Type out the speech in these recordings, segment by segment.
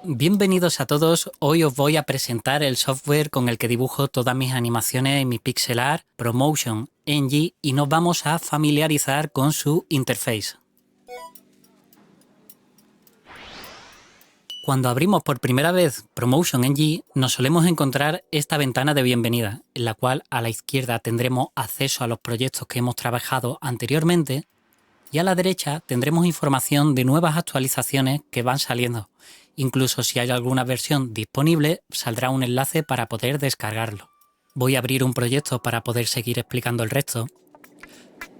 Bienvenidos a todos, hoy os voy a presentar el software con el que dibujo todas mis animaciones en mi pixel art, Promotion NG, y nos vamos a familiarizar con su interface. Cuando abrimos por primera vez Promotion NG, nos solemos encontrar esta ventana de bienvenida, en la cual a la izquierda tendremos acceso a los proyectos que hemos trabajado anteriormente, y a la derecha tendremos información de nuevas actualizaciones que van saliendo. Incluso si hay alguna versión disponible, saldrá un enlace para poder descargarlo. Voy a abrir un proyecto para poder seguir explicando el resto.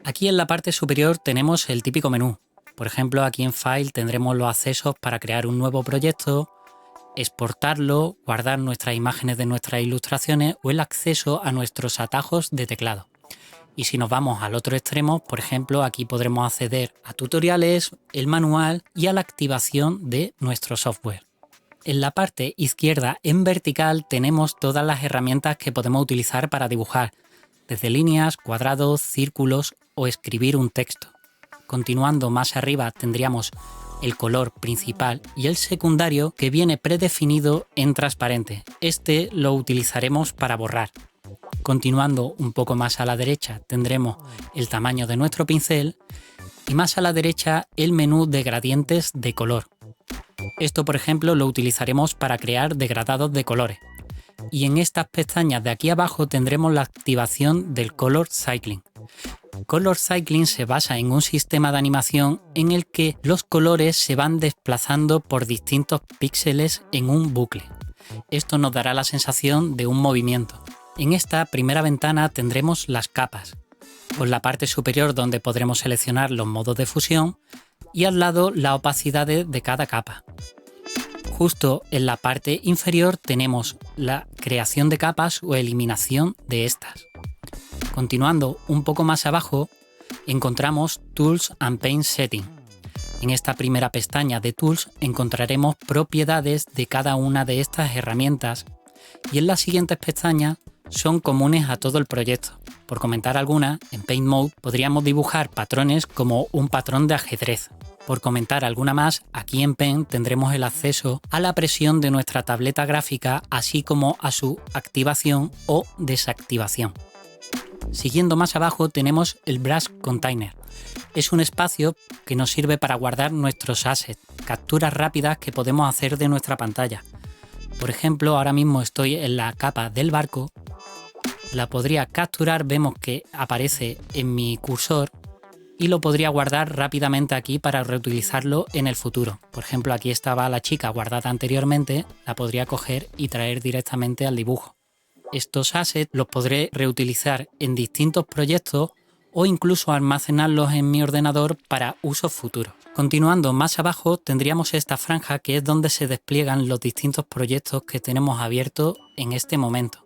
Aquí en la parte superior tenemos el típico menú. Por ejemplo, aquí en File tendremos los accesos para crear un nuevo proyecto, exportarlo, guardar nuestras imágenes de nuestras ilustraciones o el acceso a nuestros atajos de teclado. Y si nos vamos al otro extremo, por ejemplo, aquí podremos acceder a tutoriales, el manual y a la activación de nuestro software. En la parte izquierda, en vertical, tenemos todas las herramientas que podemos utilizar para dibujar, desde líneas, cuadrados, círculos o escribir un texto. Continuando más arriba tendríamos el color principal y el secundario que viene predefinido en transparente. Este lo utilizaremos para borrar. Continuando un poco más a la derecha tendremos el tamaño de nuestro pincel y más a la derecha el menú de gradientes de color. Esto, por ejemplo, lo utilizaremos para crear degradados de colores. Y en estas pestañas de aquí abajo tendremos la activación del Color Cycling. Color Cycling se basa en un sistema de animación en el que los colores se van desplazando por distintos píxeles en un bucle. Esto nos dará la sensación de un movimiento. En esta primera ventana tendremos las capas, con la parte superior donde podremos seleccionar los modos de fusión y al lado la opacidad de cada capa. Justo en la parte inferior tenemos la creación de capas o eliminación de estas. Continuando un poco más abajo encontramos Tools and Paint Setting. En esta primera pestaña de Tools encontraremos propiedades de cada una de estas herramientas y en las siguientes pestañas son comunes a todo el proyecto. Por comentar alguna, en Paint Mode podríamos dibujar patrones como un patrón de ajedrez. Por comentar alguna más, aquí en Paint tendremos el acceso a la presión de nuestra tableta gráfica, así como a su activación o desactivación. Siguiendo más abajo tenemos el Brush Container. Es un espacio que nos sirve para guardar nuestros assets, capturas rápidas que podemos hacer de nuestra pantalla. Por ejemplo, ahora mismo estoy en la capa del barco. La podría capturar, vemos que aparece en mi cursor y lo podría guardar rápidamente aquí para reutilizarlo en el futuro. Por ejemplo, aquí estaba la chica guardada anteriormente, la podría coger y traer directamente al dibujo. Estos assets los podré reutilizar en distintos proyectos o incluso almacenarlos en mi ordenador para usos futuros. Continuando más abajo tendríamos esta franja que es donde se despliegan los distintos proyectos que tenemos abiertos en este momento.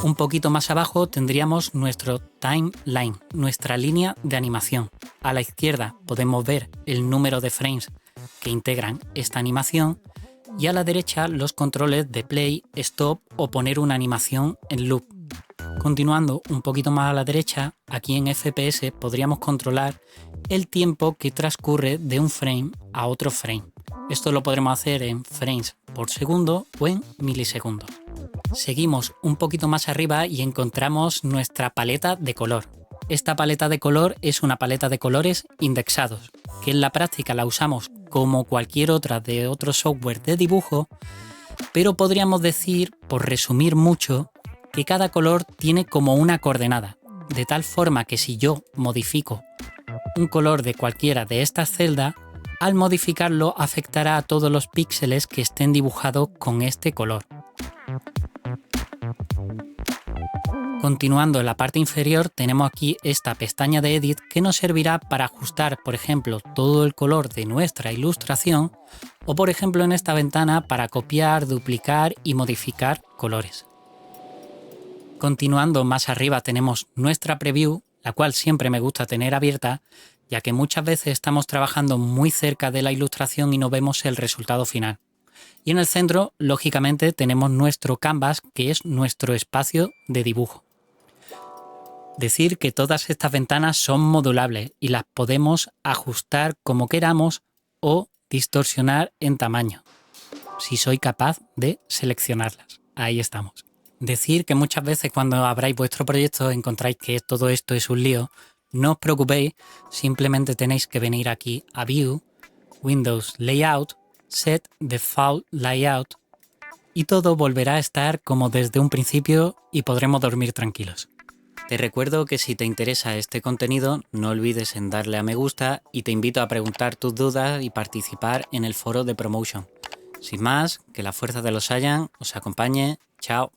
Un poquito más abajo tendríamos nuestro timeline, nuestra línea de animación. A la izquierda podemos ver el número de frames que integran esta animación y a la derecha los controles de play, stop o poner una animación en loop. Continuando un poquito más a la derecha, aquí en FPS podríamos controlar el tiempo que transcurre de un frame a otro frame. Esto lo podremos hacer en frames por segundo o en milisegundos. Seguimos un poquito más arriba y encontramos nuestra paleta de color. Esta paleta de color es una paleta de colores indexados, que en la práctica la usamos como cualquier otra de otro software de dibujo, pero podríamos decir, por resumir mucho, que cada color tiene como una coordenada, de tal forma que si yo modifico un color de cualquiera de estas celdas, al modificarlo afectará a todos los píxeles que estén dibujados con este color. Continuando en la parte inferior tenemos aquí esta pestaña de Edit que nos servirá para ajustar, por ejemplo, todo el color de nuestra ilustración o, por ejemplo, en esta ventana para copiar, duplicar y modificar colores. Continuando más arriba tenemos nuestra preview, la cual siempre me gusta tener abierta, ya que muchas veces estamos trabajando muy cerca de la ilustración y no vemos el resultado final. Y en el centro, lógicamente, tenemos nuestro canvas, que es nuestro espacio de dibujo. Decir que todas estas ventanas son modulables y las podemos ajustar como queramos o distorsionar en tamaño, si soy capaz de seleccionarlas. Ahí estamos. Decir que muchas veces cuando abráis vuestro proyecto encontráis que todo esto es un lío. No os preocupéis, simplemente tenéis que venir aquí a View, Windows Layout, Set Default Layout y todo volverá a estar como desde un principio y podremos dormir tranquilos. Te recuerdo que si te interesa este contenido, no olvides en darle a me gusta y te invito a preguntar tus dudas y participar en el foro de Promotion. Sin más, que la fuerza de los Saiyan os acompañe. Chao.